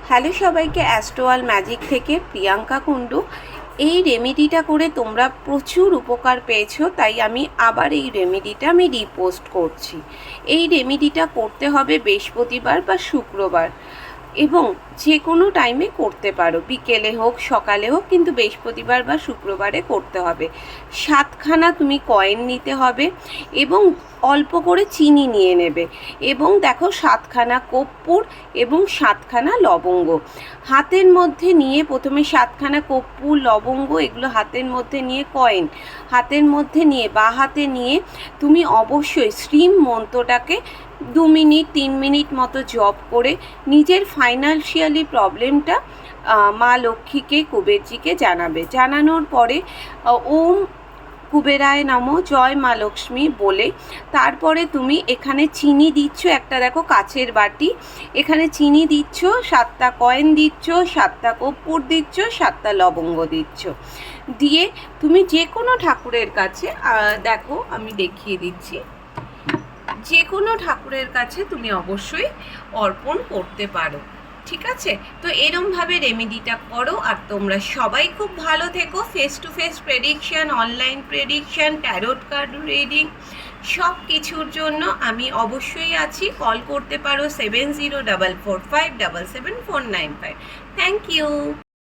Hello সবাইকে, অ্যাস্ট্রোয়াল magic থেকে প্রিয়াঙ্কা কুণ্ডু। এই রেমেডিটা করে তোমরা প্রচুর উপকার পেয়েছো, তাই আমি আবার এই রেমেডিটা রিপোস্ট করছি। এই রেমেডিটা করতে হবে বৃহস্পতিবার বা শুক্রবার, এবং যে কোনো টাইমে করতে পারো, বিকেলে হোক সকালে হোক, কিন্তু বৃহস্পতিবার বা শুক্রবারে করতে হবে। 7খানা তুমি কয়েন নিতে হবে এবং অল্প করে চিনি নিয়ে নেবে, এবং দেখো 7খানা কর্পূর এবং 7খানা লবঙ্গ হাতের মধ্যে নিয়ে, প্রথমে 7খানা কর্পূর লবঙ্গ এগুলো হাতের মধ্যে নিয়ে, কয়েন হাতের মধ্যে নিয়ে, বা হাতে নিয়ে তুমি অবশ্যই শ্রীম মন্ত্রটাকে 2 মিনিট 3 মিনিট মতো জপ করে নিজের ফাইন্যান্সিয়ালি প্রবলেমটা মা লক্ষ্মীকে, কুবেরজিকে জানাবে। জানানোর পরে ওম কুবেরায় নমঃ, জয় মা লক্ষ্মী বলে তারপরে তুমি এখানে চিনি দিচ্ছ, একটা দেখো কাচের বাটি, এখানে চিনি দিচ্ছ, 7টা কয়েন দিচ্ছ, 7টা কর্পূর দিচ্ছ, 7টা লবঙ্গ দিচ্ছ। দিয়ে তুমি যে কোনো ঠাকুরের কাছে, দেখো আমি দেখিয়ে দিচ্ছি, যে কোনো ঠাকুরের কাছে তুমি অবশ্যই অর্পণ করতে পারো। ঠিক আছে, তো এরমভাবে রেমেডিটা করো। আর তোমরা সবাই খুব ভালো থেকো। Face to face prediction, online prediction, tarot card reading, সব কিছুর জন্য আমি অবশ্যই আছি। কল করতে পারো 7044577495। Thank you.